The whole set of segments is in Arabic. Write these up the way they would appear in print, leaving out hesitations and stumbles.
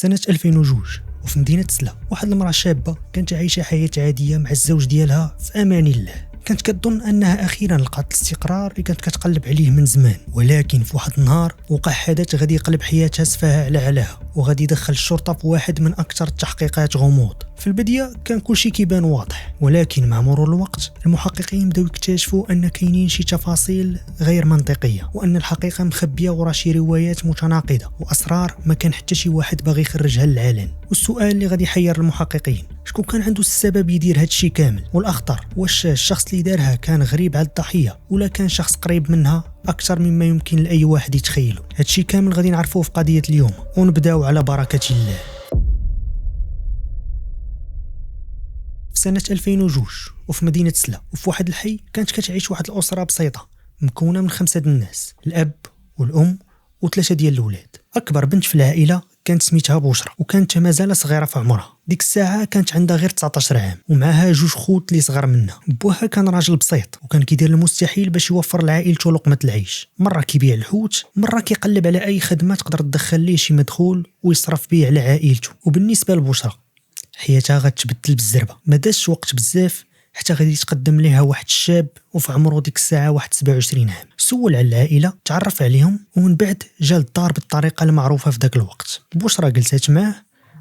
سنة 2002 وفي مدينة سلا واحد المرأة شابة كانت عايشة حياة عادية مع الزوج ديالها في أمان الله. كانت كتظن أنها أخيرا لقات الاستقرار اللي كانت كتقلب عليه من زمان، ولكن في واحد النهار وقع حدث غادي يقلب حياتها سفاها على علاها وغادي يدخل الشرطة في واحد من أكثر التحقيقات غموض. في البداية كان كلشي كيبان واضح، ولكن مع مرور الوقت المحققين بداو يكتشفوا أن كاينين شي تفاصيل غير منطقية، وأن الحقيقة مخبية وراء شي روايات متناقضة وأسرار ما كان حتى شي واحد باغي يخرجها للعلن. والسؤال اللي غادي يحير المحققين، شكون كان عنده السبب يدير هاد الشي كامل؟ والأخطر، واش الشخص اللي دارها كان غريب على الضحية ولا كان شخص قريب منها أكثر مما يمكن لأي واحد يتخيله؟ هاد الشي كامل غادي نعرفوه في قضية اليوم، ونبداو على بركة الله. في سنة 2002 وفي مدينة سلا وفي واحد الحي كانت كتعيش واحد الأسرة بسيطة مكونة من 5 الناس، الأب والأم و3 ديال الأولاد. أكبر بنت في العائلة كانت سميتها بشرى، وكانت مازال صغيرة في عمرها. ديك الساعة كانت عندها غير 19 عام، ومعها 2 خوت اللي صغار منها. بوها كان راجل بسيط وكان كيدير المستحيل باش يوفر لعائلته لقمة العيش. مرة كيبيع الحوت، مرة كيقلب على أي خدمة تقدر تدخل ليه شي مدخول ويصرف بيه على عائلته. وبالنسبة لبشرى حياتها غتبدل بالزربة، ما داش وقت بزاف حتى غادي يتقدم ليها واحد الشاب وفي عمره ديك الساعة واحد 27 عام. سول على العائلة، تعرف عليهم، ومن بعد جا للدار بالطريقة المعروفة في ذاك الوقت. بشرى جلست معاه،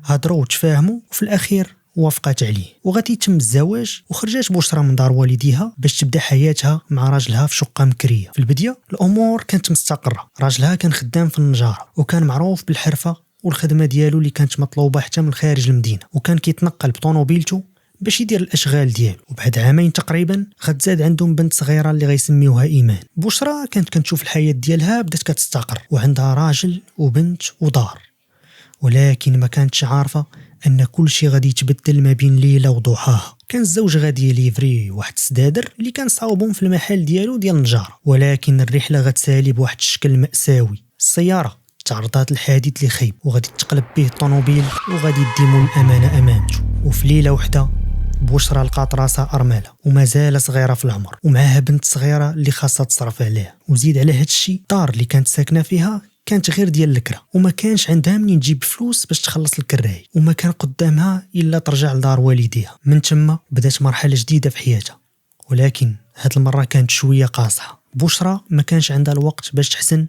هضروا وتفاهموا وفي الأخير وافقت عليه وغادي يتم الزواج. وخرجت بشرى من دار والديها باش تبدا حياتها مع راجلها في شقة مكرية. في البداية الأمور كانت مستقرة، راجلها كان خدام في النجارة وكان معروف بالحرفة والخدمة ديالو اللي كانت مطلوبة حتى من خارج المدينة، وكان كيتنقل بطونوبيلته باش يدير الاشغال ديالو. وبعد عامين تقريبا غتزاد عندهم بنت صغيره اللي غيسميوها ايمان. بشرى كانت كتشوف الحياه ديالها بدات كتستقر وعندها راجل وبنت ودار، ولكن ما كانتش عارفه ان كل شيء غادي يتبدل ما بين ليله وضحاها. كان الزوج غادي يليفري واحد السدادر اللي كان صاوبهم في المحل ديالو ديال النجاره، ولكن الرحله غتسالي بواحد الشكل مأساوي. السياره تعرضات الحادث اللي خيب وغادي تقلب به الطوموبيل وغادي يديموا الامانه امانته. وفي ليله وحده بشرى لقات راسها أرملة ومازال صغيرة في العمر، ومعها بنت صغيرة اللي خاصها تصرف عليها. وزيد على هاد الشيء الدار اللي كانت ساكنة فيها كانت غير ديال الكرة، وما كانش عندها منين تجيب فلوس باش تخلص الكراي، وما كان قدامها إلا ترجع لدار والديها. من تما بدات مرحلة جديدة في حياتها، ولكن هاد المرة كانت شوية قاصحة. بشرى ما كانش عندها الوقت باش تحسن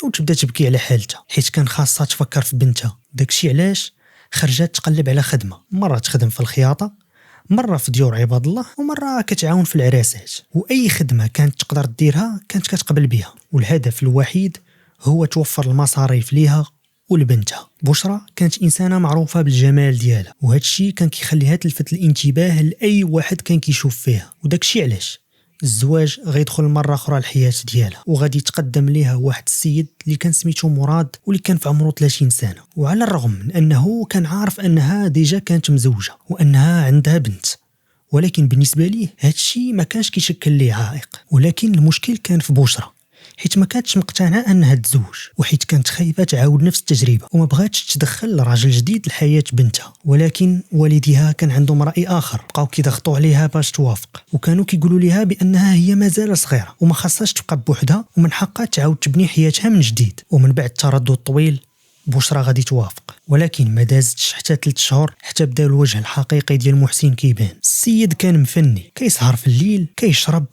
أو تبدا تبكي على حالتها، حيت كان خاصها تفكر في بنتها. داكشي علاش خرجت تقلب على خدمة، مرة تخدم في الخياطة، مرة في ديور عباد الله، ومرة كتعاون في العراسات. وأي خدمة كانت تقدر تديرها كانت كتقبل بها، والهدف الوحيد هو توفر المصاريف ليها ولبنتها. بشرى كانت إنسانة معروفة بالجمال ديالها، وهذا الشيء كان كيخليها تلفت الانتباه لأي واحد كان كيشوف فيها. وداكشي علاش الزواج غيدخل مرة أخرى الحياة ديالها، وغادي يتقدم ليها واحد السيد اللي كان سميتو مراد واللي كان في عمره 30 سنة. وعلى الرغم من أنه كان عارف أنها ديجا كانت مزوجة وأنها عندها بنت، ولكن بالنسبة ليه هاد الشيء ما كانش كيشكل ليه عائق. ولكن المشكل كان في بشرى، حيت ما كانتش مقتنعة أنها تزوج، وحيت كانت خايفة تعاود نفس التجربة وما بغاتش تدخل راجل جديد لحياة بنتها. ولكن والديها كان عندهم رأي آخر، بقاو كيضغطوا عليها باش توافق، وكانوا كيقولوا لها بأنها هي مازال صغيرة وما خاصهاش تبقى بوحدها ومن حقها تعاود تبني حياتها من جديد. ومن بعد تردد طويل بشرى غادي توافق، ولكن ما دازتش حتى 3 شهور حتى بدا الوجه الحقيقي ديال محسن كيبان. السيد كان مفني، كيسهر في الليل، كيشرب،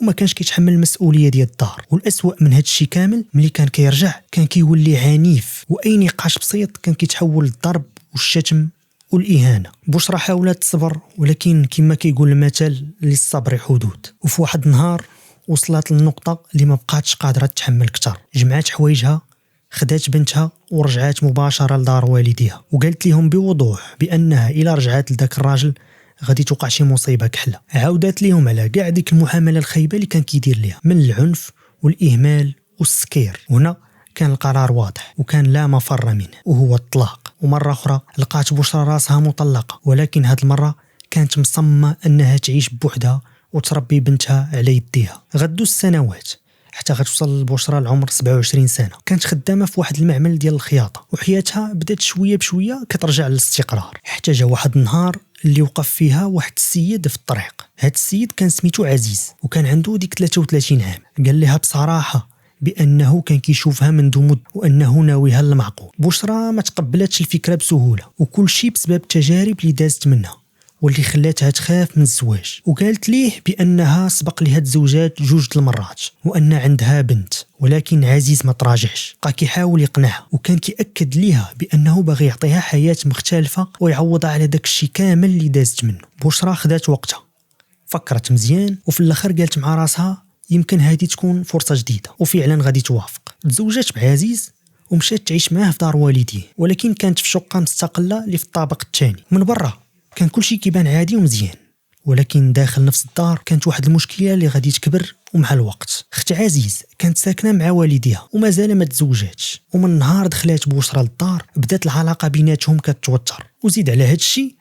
وما كانش كيتحمل المسؤوليه ديال الدار. والأسوأ من هاد الشيء كامل ملي كان كيرجع كان كيولي عنيف، واي نقاش بسيط كان كيتحول للضرب والشتم والاهانه. بشرى حاولت تصبر، ولكن كما كيقول المثل للصبر حدود. وفي واحد النهار وصلت للنقطه اللي ما بقاتش قادره تتحمل اكثر. جمعات حوايجها، خدات بنتها ورجعت مباشره لدار والديها، وقالت لهم بوضوح بانها الا رجعت لذاك الراجل غادي توقع شي مصيبه كحله. عاودت لهم على كاع ديك المعامله الخايبه اللي كان كيدير ليها من العنف والاهمال والسكير. هنا كان القرار واضح وكان لا مفر منه، وهو الطلاق. ومره اخرى لقات بشرى راسها مطلقه، ولكن هاد المره كانت مصممه انها تعيش بوحدها وتربي بنتها على يديها. غدو السنوات حتى غتوصل لبشرى لعمر 27 سنه. كانت خدامه في واحد المعمل ديال الخياطه، وحياتها بدات شويه بشويه كترجع للاستقرار. حتى جا واحد النهار اللي وقف فيها واحد السيد في الطريق. هاد السيد كان سميتو عزيز وكان عنده ديك 33 عام. قال لها بصراحه بأنه كان كيشوفها منذ مدة وأنه ناويها للمعقول. بشرى ما تقبلتش الفكرة بسهولة، وكل شيء بسبب التجارب اللي دازت منها واللي خلاتها تخاف من الزواج. وقالت ليه بأنها سبق لها تزوجات 2 المرات وأن عندها بنت، ولكن عزيز ما تراجعش، بقى كيحاول يقنعها وكان كيأكد ليها بأنه باغي يعطيها حياة مختلفة ويعوضها على داك الشيء كامل اللي دازت منه. بشرى خدات وقتها، فكرت مزيان، وفي الاخر قالت مع راسها يمكن هذه تكون فرصة جديدة، وفعلا غادي توافق. تزوجت بعزيز ومشات تعيش معاه في دار والديه، ولكن كانت في شقة مستقلة اللي في الطابق الثاني. من برا كان كل شيء كيبان عادي ومزيان، ولكن داخل نفس الدار كانت واحد المشكلة اللي غادي تكبر ومع الوقت. اخت عزيز كانت ساكنة مع والديها ومازال ما تزوجاتش، ومن نهار دخلات بشرى للدار بدات العلاقة بيناتهم كتوتر. وزيد على هذا الشيء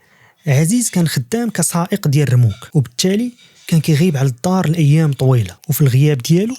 عزيز كان خدام كسائق ديال الرموك، وبالتالي كان كيغيب على الدار الايام طويله، وفي الغياب ديالو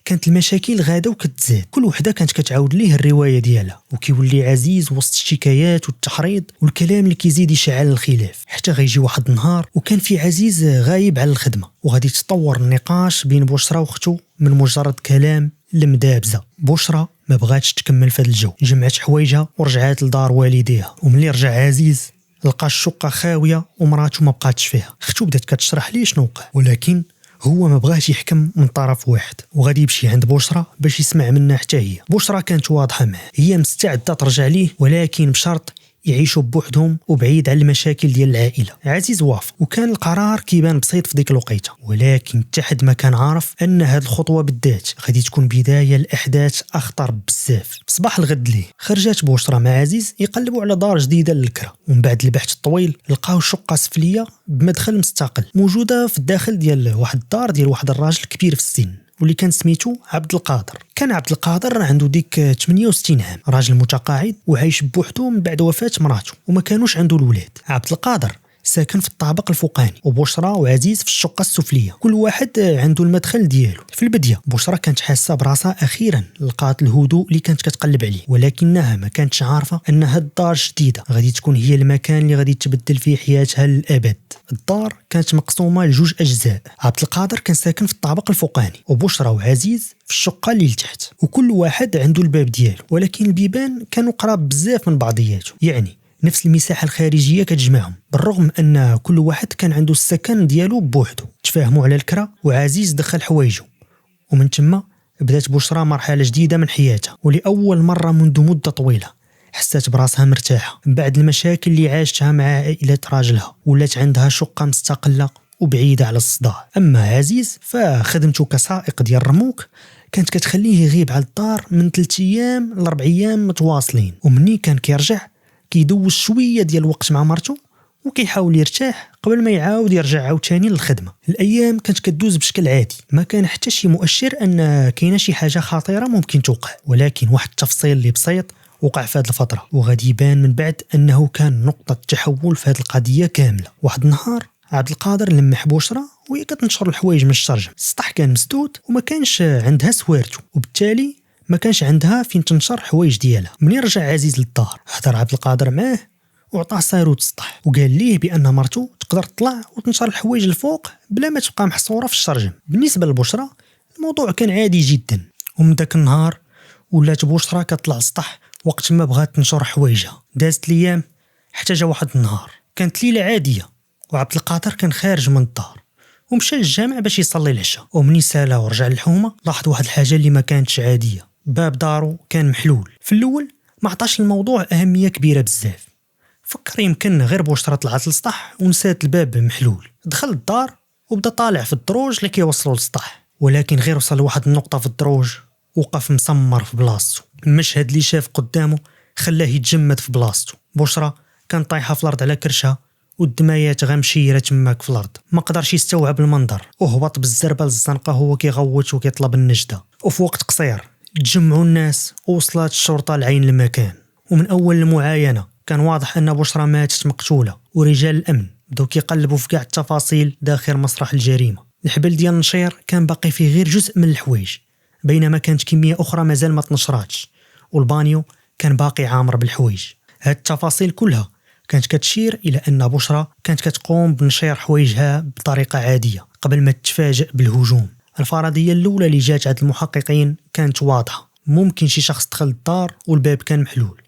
كانت المشاكل غاده وكتزاد. كل وحده كانت كتعاود ليه الروايه ديالها، وكيولي عزيز وسط الشكايات والتحريض والكلام اللي كيزيد يشعل الخلاف، حتى غيجي واحد النهار وكان في عزيز غايب على الخدمه، وغادي تطور النقاش بين بشرى واختو من مجرد كلام لمدابزه. بشرى ما بغاتش تكمل في هذا الجو، جمعت حوايجها ورجعت لدار والديها. وملي رجع عزيز لقى الشقه خاويه ومراته ما بقاتش فيها. اختو بدات كتشرح ليه شنو وقع، ولكن هو ما بغاش يحكم من طرف واحد، وغادي يمشي عند بشرى باش يسمع منها حتى هي. بشرى كانت واضحه معاه، هي مستعده ترجع ليه، ولكن بشرط يعيشوا بوحدهم وبعيد على المشاكل ديال العائله. عزيز وافق، وكان القرار كيبان بسيط في ديك الوقيته، ولكن حتى حد ما كان عارف ان هاد الخطوه بالذات غادي تكون بدايه لاحداث اخطر بزاف. صباح الغد ليه خرجت بشرى مع عزيز يقلبوا على دار جديده للكرا، ومن بعد البحث الطويل لقاو شقه سفليه بمدخل مستقل موجوده في الداخل ديال واحد الدار ديال واحد الراجل كبير في السن واللي كان سميتو عبد القادر. كان عبد القادر عنده ديك 68 عام، راجل متقاعد وعايش بوحده من بعد وفاة مراته، وما كانوش عنده الولاد. عبد القادر ساكن في الطابق الفوقاني، وبشرى وعزيز في الشقه السفليه، كل واحد عنده المدخل ديالو. في البدايه بشرى كانت حاسه براسها اخيرا لقات الهدوء اللي كانت كتقلب عليه، ولكنها ما كانتش عارفه ان هاد الدار الجديده غادي تكون هي المكان اللي غادي تبدل فيه حياتها للابد. الدار كانت مقسومه لجوج اجزاء، عبد القادر كان ساكن في الطابق الفوقاني، وبشرى وعزيز في الشقه اللي لتحت، وكل واحد عنده الباب ديالو، ولكن البيبان كانوا قراب بزاف من بعضياتهم، يعني نفس المساحه الخارجيه كتجمعهم، بالرغم ان كل واحد كان عنده السكن ديالو بوحده. تفاهموا على الكرا وعزيز دخل حوايجه، ومن ثم بدات بشرى مرحله جديده من حياتها، ولاول مره منذ مده طويله حسات براسها مرتاحه من بعد المشاكل اللي عاشتها مع عائله راجلها. ولات عندها شقه مستقله وبعيده على الصداع. اما عزيز فخدمته كسائق ديال الرموك كانت كتخليه يغيب على الدار من 3 ايام ل 4 ايام متواصلين، ومني كان كيرجع كيدوز شويه ديال الوقت مع مرته وكيحاول يرتاح قبل ما يعاود يرجع عاوتاني للخدمه. الايام كانت كدوز بشكل عادي، ما كان حتى شي مؤشر ان كاينه شي حاجه خطيره ممكن توقع، ولكن واحد التفصيل اللي بسيط وقع في هذه الفتره وغادي يبان من بعد انه كان نقطه تحول في هذه القضيه كامله. واحد النهار عبد القادر لمح بشرى وهي كتنشر الحوايج من الشرجم. السطح كان مسدود وما كانش عندها سوارته، وبالتالي ما كانش عندها فين تنشر حوايج ديالها. منين رجع عزيز للدار هضر عبد القادر معاه وعطاه صاروت السطح، وقال ليه بان مرته تقدر تطلع وتنشر الحوايج الفوق بلا ما تبقى محصوره في الشرجم. بالنسبه لبشرى الموضوع كان عادي جدا، ومن ذاك النهار ولات بشرى كتطلع السطح وقت ما بغات تنشر حوايجها. دازت الايام حتى جا واحد النهار كانت ليله عاديه، وعبد القادر كان خارج من الدار ومشى للجامع باش يصلي العشاء. ومني سالا ورجع للحومه لاحظ واحد الحاجه اللي ما كانتش عاديه، باب دارو كان محلول. في الاول ما عطاش الموضوع اهميه كبيره بزاف، فكر يمكن غير بشرى طلعت للسطح ونسات الباب محلول. دخل الدار وبدا طالع في الدروج اللي كيوصلوا للسطح، ولكن غير وصل لواحد النقطه في الدروج وقف مسمر في بلاصتو. المشهد اللي شاف قدامه خلاه يتجمد في بلاصتو. بشرى كان طايحه في الارض على كرشها والدمايات غامشيره تماك في الارض. ما قدرش يستوعب المنظر وهبط بالزربه للزنقه هو كيغوت وكيطلب النجده. وفي وقت قصير تجمعوا الناس ووصلت الشرطه لعين المكان، ومن اول المعاينه كان واضح ان بشرى ماتت مقتوله. ورجال الامن بداو كيقلبوا في كاع التفاصيل داخل مسرح الجريمه. الحبل ديال النشير كان باقي فيه غير جزء من الحوايج، بينما كانت كميه اخرى مازال ما تنشراتش، والبانيو كان باقي عامر بالحوايج. هاد التفاصيل كلها كانت كتشير الى ان بشرى كانت كتقوم بنشير حوايجها بطريقه عاديه قبل ما تتفاجئ بالهجوم. الفرضيه الاولى اللي جات عند المحققين كانت واضحه، ممكن شي شخص دخل الدار والباب كان محلول،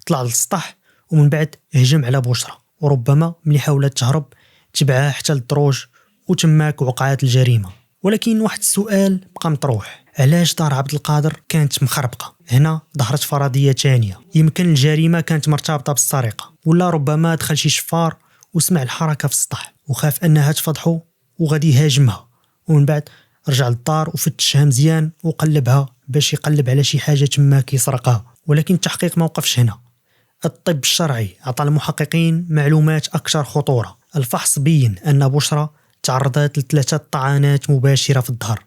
طلع للسطح ومن بعد هجم على بشرى، وربما ملي حاولت تهرب تبعها حتى للدروج وتماك وقعت الجريمه. ولكن واحد السؤال بقى مطروح، علاش دار عبد القادر كانت مخربقه؟ هنا ظهرت فرضيه ثانيه، يمكن الجريمه كانت مرتبطه بالسرقه، ولا ربما دخل شي شفار وسمع الحركه في السطح وخاف انها تفضحه وغادي يهاجمها، ومن بعد رجع للدار وفتشها مزيان وقلبها باش يقلب على شي حاجه تما كيسرقها. ولكن التحقيق ما وقفش هنا، الطب الشرعي عطى المحققين معلومات اكثر خطوره. الفحص بين ان بشرى تعرضت ل3 طعنات مباشره في الظهر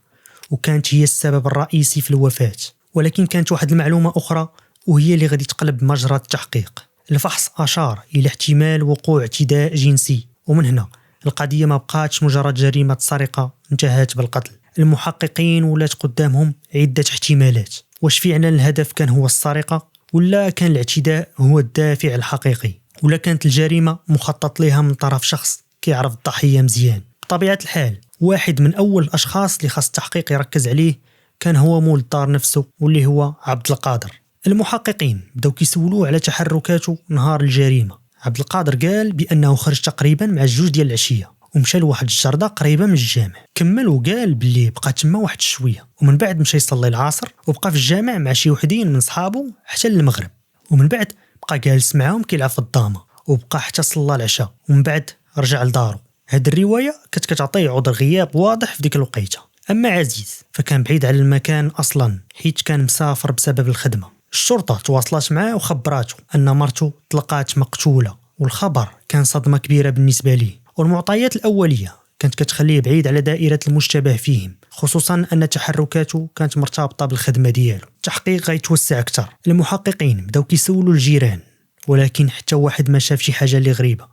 وكانت هي السبب الرئيسي في الوفاه. ولكن كانت واحد المعلومه اخرى وهي اللي غادي تقلب مجرى التحقيق. الفحص اشار الى احتمال وقوع اعتداء جنسي، ومن هنا القضيه ما بقاتش مجرد جريمه سرقه انتهت بالقتل. المحققين ولات قدامهم عده احتمالات، واش فعلا الهدف كان هو السرقه، ولا كان الاعتداء هو الدافع الحقيقي، ولا كانت الجريمه مخطط لها من طرف شخص كيعرف الضحيه مزيان. بطبيعه الحال واحد من اول الاشخاص اللي خاص التحقيق يركز عليه كان هو مول الدار نفسه، واللي هو عبد القادر. المحققين بداو كيسولوه على تحركاته نهار الجريمه. عبد القادر قال بانه خرج تقريبا مع 2 ديال العشيه ومشى لواحد الجرده قريبه من الجامع، كمل وقال باللي بقى تما واحد شويه، ومن بعد مشى يصلي العصر وبقى في الجامع مع شي وحدين من صحابه حتى المغرب، ومن بعد بقى جالس معاهم كيلعب في الضامه وبقى حتى صلى العشاء، ومن بعد رجع لدارو. هاد الروايه كتعطي عذر غياب واضح في ديك الوقيته. اما عزيز فكان بعيد على المكان اصلا حيت كان مسافر بسبب الخدمه. الشرطه تواصلت معاه وخبراته ان مرته تلقات مقتوله، والخبر كان صدمه كبيره بالنسبه ليه. والمعطيات الاوليه كانت كتخليه بعيد على دائره المشتبه فيهم، خصوصا ان تحركاته كانت مرتبطه بالخدمه ديالو. التحقيق غيتوسع اكثر، المحققين بداو كيسولوا الجيران، ولكن حتى واحد ما شاف شي حاجه اللي غريبه،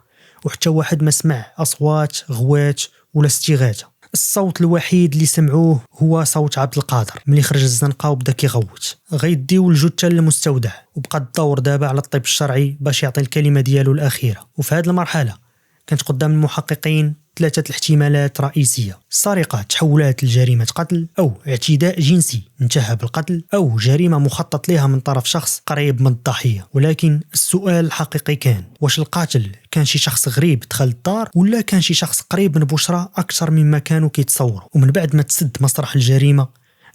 وحتى واحد ما سمع اصوات غوات ولا استغاثه. الصوت الوحيد اللي سمعوه هو صوت عبد القادر ملي خرج الزنقه وبدا كيغوت. غيديو الجثه للمستودع، وبقى الدور دابا على الطب الشرعي باش يعطي الكلمه ديالو الاخيره. وفي هذه المرحله كانت قدام المحققين 3 الاحتمالات رئيسيه: السرقه تحولت لجريمه قتل، او اعتداء جنسي انتهى بالقتل، او جريمه مخطط لها من طرف شخص قريب من الضحيه. ولكن السؤال الحقيقي كان واش القاتل كان شي شخص غريب دخل الدار، ولا كان شي شخص قريب من بشرى اكثر مما كانوا كيتصوروا. ومن بعد ما تسد مسرح الجريمه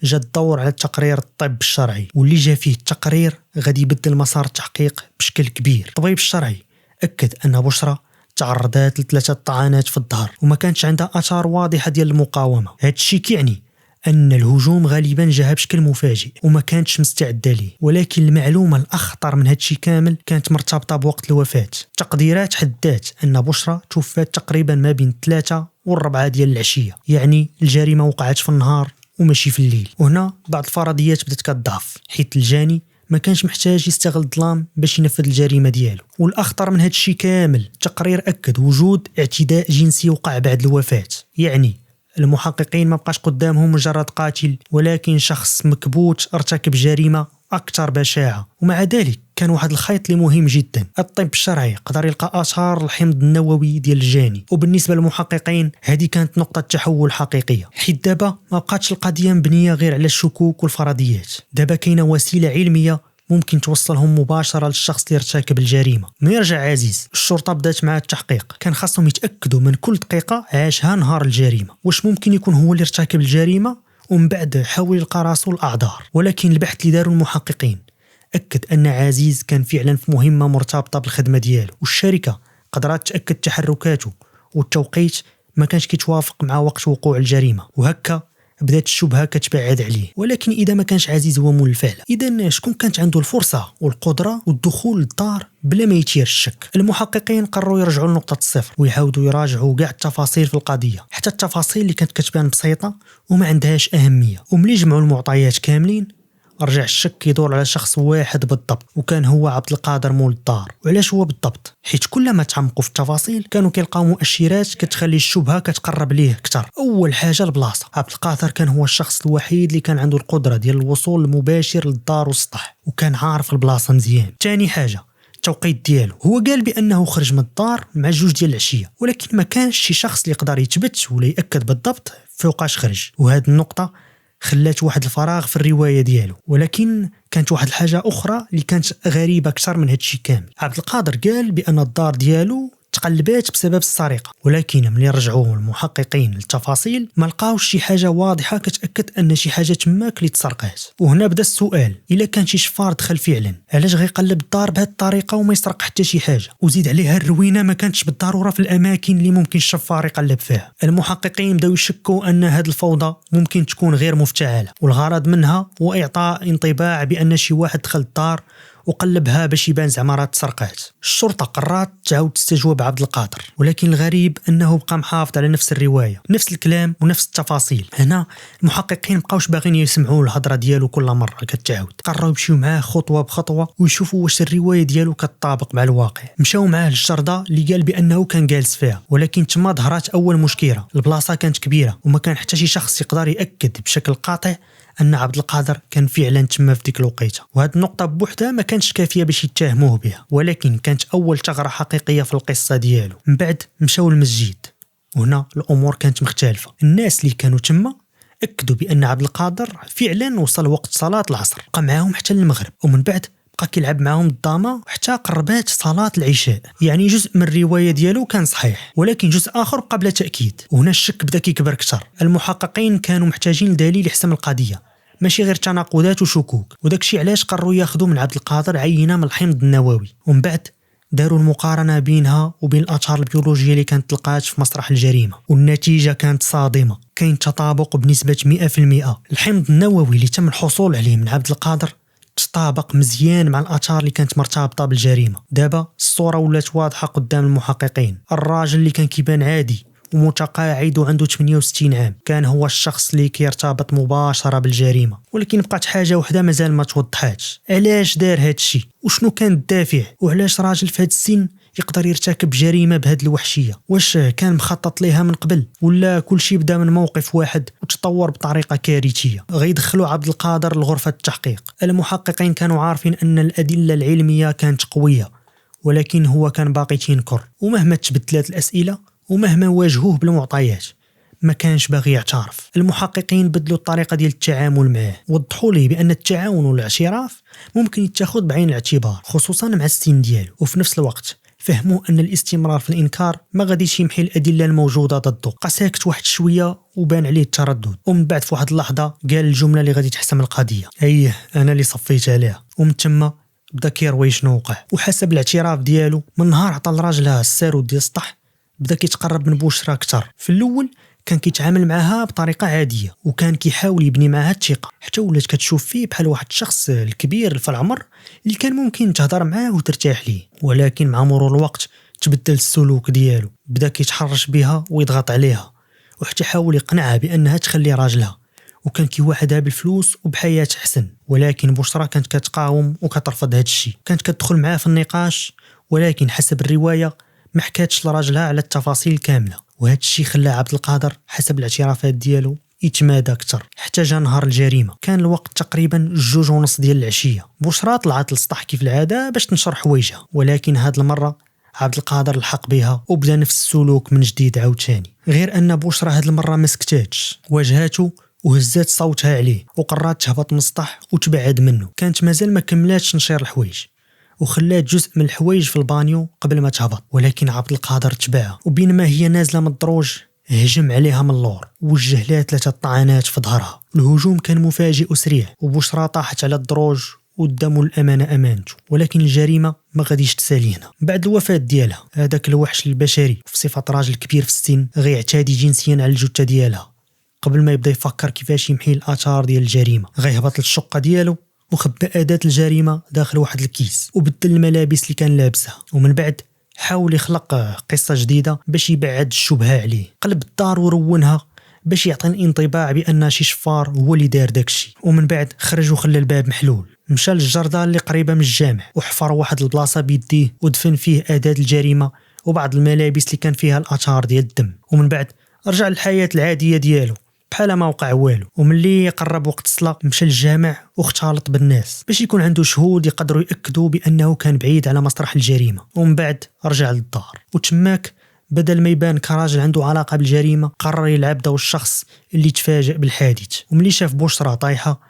جا الدور على التقرير الطب الشرعي، واللي جا فيه التقرير غادي يبدل مسار التحقيق بشكل كبير. الطبيب الشرعي اكد ان بشرى تعرضت ل3 طعنات في الظهر وما كانتش عندها اثار واضحه ديال المقاومه. هذا الشيء كيعني ان الهجوم غالبا جاها بشكل مفاجئ وما كانتش مستعده ليه. ولكن المعلومه الاخطر من هذا الشيء كامل كانت مرتبطه بوقت الوفاه. التقديرات حدات ان بشرى توفات تقريبا ما بين 3 و4 ديال العشيه، يعني الجريمه وقعت في النهار وماشي في الليل. وهنا بعض الفرضيات بدات كتضعف، حيت الجاني ما كانش محتاج يستغل الظلام باش ينفذ الجريمه ديالو. والاخطر من هذا الشيء كامل، التقرير اكد وجود اعتداء جنسي وقع بعد الوفاه، يعني المحققين ما بقاش قدامهم مجرد قاتل، ولكن شخص مكبوت ارتكب جريمه اكثر بشاعه. ومع ذلك كان واحد الخيط اللي مهم جدا، الطب الشرعي قدر يلقى اثار الحمض النووي ديال الجاني. وبالنسبه للمحققين هذه كانت نقطه تحول حقيقيه، حيت دابا ما بقاتش القضيه مبنيه غير على الشكوك والفرضيات، دابا كاينه وسيله علميه ممكن توصلهم مباشره للشخص اللي ارتكب الجريمه. من يرجع عزيز الشرطه بدات مع التحقيق، كان خاصهم يتاكدوا من كل دقيقه عاشها نهار الجريمه، واش ممكن يكون هو اللي ارتكب الجريمه، ومن بعد حاول يلقى راسو الاعذار. ولكن البحث اللي داروا المحققين اكد ان عزيز كان فعلا في مهمه مرتبطه بالخدمه ديالو، والشركه قدرت تاكد تحركاته والتوقيت ما كانش كيتوافق مع وقت وقوع الجريمه، وهكا بدات الشبهه كتبعد عليه. ولكن اذا ما كانش عزيز هو مول الفعل، اذا شكون كانت عنده الفرصه والقدره والدخول للدار بلا ما يثير الشك؟ المحققين قرروا يرجعوا لنقطه الصفر ويحاولوا يراجعوا كاع التفاصيل في القضيه، حتى التفاصيل اللي كانت كتبان بسيطه وما عندهاش اهميه. وملي جمعوا المعطيات كاملين رجع الشك يدور على شخص واحد بالضبط، وكان هو عبد القادر مول الدار. وعلاش هو بالضبط؟ حيت كلما تعمقوا في التفاصيل كانوا كيلقاو مؤشرات كتخلي الشبهه كتقرب ليه اكثر. اول حاجه البلاصه، عبد القادر كان هو الشخص الوحيد اللي كان عنده القدره ديال الوصول المباشر للدار والسطح، وكان عارف البلاصه مزيان. ثاني حاجه التوقيت ديالو، هو قال بانه خرج من الدار مع 2 ديال العشيه، ولكن ما كانش شي شخص اللي يقدر يثبت ولا ياكد بالضبط فوقاش خرج، وهذه النقطة خلات واحد الفراغ في الرواية ديالو. ولكن كانت واحد الحاجة أخرى اللي كانت غريبة أكثر من هادشي كامل. عبد القادر قال بأن الدار ديالو تقلبات بسبب السرقة، ولكن ملي رجعوا المحققين للتفاصيل ما لقاوش شي حاجة واضحة كتأكد أن شي حاجة تماك اللي تسرقات. وهنا بدا السؤال، إلا كان شي شفار دخل فعلا علاش غيقلب الدار بهذه الطريقة وما يسرق حتى شي حاجة؟ وزيد عليها الروينة ما كانتش بالضرورة في الأماكن اللي ممكن الشفار يقلب فيها. المحققين بداو يشكوا أن هذه الفوضى ممكن تكون غير مفتعلة، والغرض منها هو إعطاء انطباع بأن شي واحد دخل الدار وقلبها باش يبان زعما راه تسرقات. الشرطه قررت تعاود تستجوب عبد القادر، ولكن الغريب انه بقى محافظ على نفس الروايه، نفس الكلام ونفس التفاصيل. هنا المحققين مابقاوش باغيين يسمعوا الهضره ديالو كل مره كتعاود، قرروا يمشيو معاه خطوه بخطوه ويشوفوا واش الروايه ديالو كتطابق مع الواقع. مشاو معاه للجرده اللي قال بانه كان جالس فيها، ولكن تما ظهرت اول مشكله. البلاصه كانت كبيره وما كان حتى شي شخص يقدر ياكد بشكل قاطع أن عبد القادر كان فعلا تما في ديك الوقيته. وهذه النقطة بوحدها ما كانتش كافية باش يتهموه بها، ولكن كانت أول ثغرة حقيقية في القصة ديالو. من بعد مشاو المسجد، وهنا الأمور كانت مختلفة. الناس اللي كانوا تما أكدوا بأن عبد القادر فعلا وصل وقت صلاة العصر، بقى معاهم حتى المغرب، ومن بعد بقى كيلعب معاهم الضامة حتى قربات صلاة العشاء. يعني جزء من الرواية ديالو كان صحيح، ولكن جزء آخر قبل تأكيد. وهنا الشك بدا كيكبر كتر. المحققين كانوا محتاجين دليل يحسم القضية، ماشي غير تناقضات وشكوك، وداكشي علاش قرروا ياخذوا من عبد القادر عينة من الحمض النووي، ومن بعد داروا المقارنة بينها وبين الآثار البيولوجية اللي كانت تلقات في مسرح الجريمة، والنتيجة كانت صادمة. كاين تطابق بنسبة 100%. الحمض النووي اللي تم الحصول عليه من عبد القادر تطابق مزيان مع الآثار اللي كانت مرتبطة بالجريمة. دابا الصورة ولات واضحة قدام المحققين. الراجل اللي كان كيبان عادي ومتقاعد وعنده 68 عام كان هو الشخص اللي كيرتبط مباشرة بالجريمة. ولكن بقات حاجة وحدة مازال ما توضحاتش، علاش دار هاد الشيء وشنو كان الدافع، وعلاش راجل في هاد السن يقدر يرتكب جريمة بهاد الوحشية؟ واش كان مخطط ليها من قبل، ولا كل شيء بدا من موقف واحد وتطور بطريقة كارثية؟ غيدخلوا عبد القادر لغرفة التحقيق. المحققين كانوا عارفين أن الأدلة العلمية كانت قوية، ولكن هو كان باقي تينكر، ومهما تبدلت الأسئلة ومهما واجهوه بالمعطيات ما كانش باغي يعترف. المحققين بدلوا الطريقة ديال التعامل معه، وضحوا ليه بأن التعاون والاعتراف ممكن يتاخذ بعين الاعتبار، خصوصا مع السن ديالو. وفي نفس الوقت فهموا أن الاستمرار في الإنكار ما غاديش يمحي الأدلة الموجودة ضده. بقى ساكت واحد شوية وبان عليه التردد، ومن بعد في واحد اللحظة قال الجملة اللي غادي تحسم القضية: أيه أنا اللي صفيت عليها. ومن ثم بدا كيروي شنو وقع. وحسب الاعتراف ديالو، من نهار عطى لراجلها السارود ديال السطح بدا كيتقرب من بشرى اكثر. في الاول كان كيتعامل معها بطريقه عاديه، وكان كيحاول يبني معها الثقه، حتى ولات كتشوف فيه بحال واحد الشخص الكبير في العمر اللي كان ممكن تهضر معاه وترتاح ليه. ولكن مع مرور الوقت تبدل السلوك ديالو، بدا كيتحرش بها ويضغط عليها، وحتى حاول يقنعها بانها تخلي راجلها، وكان كيوعدها بالفلوس وبحياه احسن. ولكن بشرى كانت كتقاوم وكترفض هذا الشيء. كانت كتدخل معاه في النقاش، ولكن حسب الروايه ما حكاتش لراجلها على التفاصيل كامله. وهذا الشيء خلى عبد القادر حسب الاعترافات ديالو يتمادى اكثر. حتى جا نهار الجريمه، كان الوقت تقريبا 2:30 ديال العشيه. بشرى طلعت للسطح كيف العاده باش تنشر حوايجها، ولكن هاد المره عبد القادر لحق بها وبدا نفس السلوك من جديد عاوتاني. غير ان بشرى هاد المره ما سكتاتش، واجهاته وهزات صوتها عليه وقررت تهبط من السطح وتبعد منه. كانت مازال ما كملاتش تنشير الحوايج، وخلات جزء من الحوايج في البانيو قبل ما تهبط. ولكن عبد القادر تبعها، وبينما هي نازله من الدروج هجم عليها من اللور، ووجه لها 3 طعنات في ظهرها. الهجوم كان مفاجئ وسريع، وبشرى طاحت على الدروج قدام الامانه امانته. ولكن الجريمه ما غاديش تسالي هنا. بعد الوفاه ديالها، هذاك الوحش البشري في صفه راجل كبير في السن غيعتدي جنسيا على الجثه ديالها قبل ما يبدا يفكر كيفاش يمحي الاثار ديال الجريمه. غيهبط للشقه ديالو وخبى أداة الجريمة داخل واحد الكيس، وبدل الملابس اللي كان لابسها، ومن بعد حاول يخلق قصة جديدة باش يبعد الشبهة عليه. قلب الدار ورونها باش يعطي الانطباع بأن شي شفار هو اللي دار داكشي. ومن بعد خرج وخلى الباب محلول، مشى للجردة اللي قريبة من الجامع وحفر واحد البلاصة بيديه ودفن فيه أداة الجريمة وبعض الملابس اللي كان فيها الآثار ديال الدم. ومن بعد رجع للحياة العادية ديالو بحال ما وقع والو. وملي قرب وقت الصلاة مشى للجامع واختلط بالناس باش يكون عنده شهود يقدروا يأكدوا بأنه كان بعيد على مسرح الجريمة. ومن بعد رجع للدار، وتماك بدل ما يبان كراجل عنده علاقة بالجريمة قرر يلعب دور الشخص اللي تفاجأ بالحادث. وملي شاف بشرى طايحة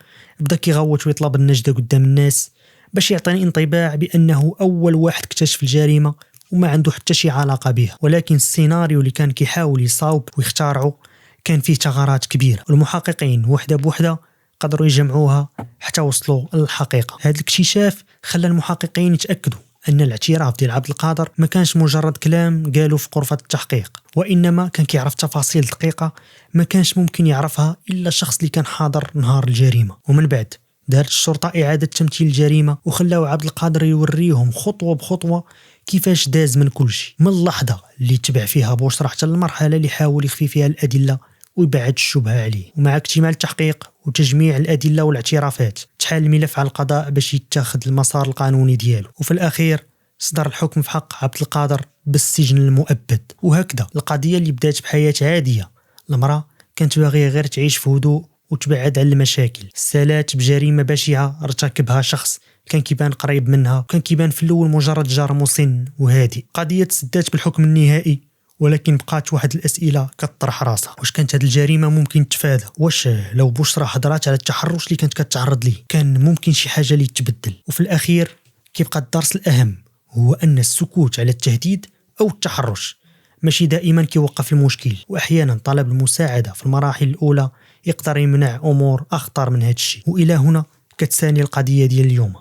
بدا كيغوت ويطلب النجدة قدام الناس باش يعطيني انطباع بأنه أول واحد اكتشف الجريمة وما عنده حتى شي علاقة بها. ولكن السيناريو اللي كان كيحاول يصاوب ويختارعه كان فيه ثغرات كبيرة، والمحققين وحدة بوحدة قدروا يجمعوها حتى وصلوا للحقيقة. هذا الاكتشاف خلى المحققين يتأكدوا أن الاعتراف ديال عبد القادر ما كانش مجرد كلام قالوا في غرفة التحقيق، وإنما كان كيعرف تفاصيل دقيقة ما كانش ممكن يعرفها إلا الشخص اللي كان حاضر نهار الجريمة. ومن بعد دارت الشرطة إعادة تمثيل الجريمة وخلاو عبد القادر يوريهم خطوة بخطوة كيفاش داز من كل شيء، من اللحظة اللي تبع فيها بشرى حتى المرحلة اللي حاول يخفي فيها الأدلة ويبعد الشبهة عليه. ومع اكتمال التحقيق وتجميع الأدلة والاعترافات تحال الملف على القضاء باش يتخذ المسار القانوني ديالو، وفي الأخير صدر الحكم في حق عبد القادر بالسجن المؤبد. وهكذا القضية اللي بدات بحياة عادية، المرأة كانت باغية غير تعيش في هدوء وتبعد على المشاكل، سالات بجريمة بشعة ارتكبها شخص كان كيبان قريب منها وكان كيبان في الأول مجرد جار مسن وهادي. قضية تسدات بالحكم النهائي، ولكن بقات واحد الأسئلة كتطرح راسها: واش كانت هذه الجريمة ممكن تفادى؟ واش لو بشرى حضرات على التحرش اللي كانت كتعرض ليه كان ممكن شي حاجة اللي تبدل؟ وفي الأخير كيبقى الدرس الأهم هو أن السكوت على التهديد أو التحرش ماشي دائما كيوقف المشكل، وأحيانا طلب المساعدة في المراحل الأولى يقدر يمنع أمور أخطر من هذا الشيء. وإلى هنا كتساني القضية ديال اليوم.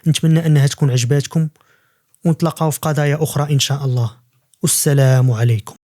نتمنى أنها تكون عجباتكم ونتلاقاو في قضايا أخرى إن شاء الله. والسلام عليكم.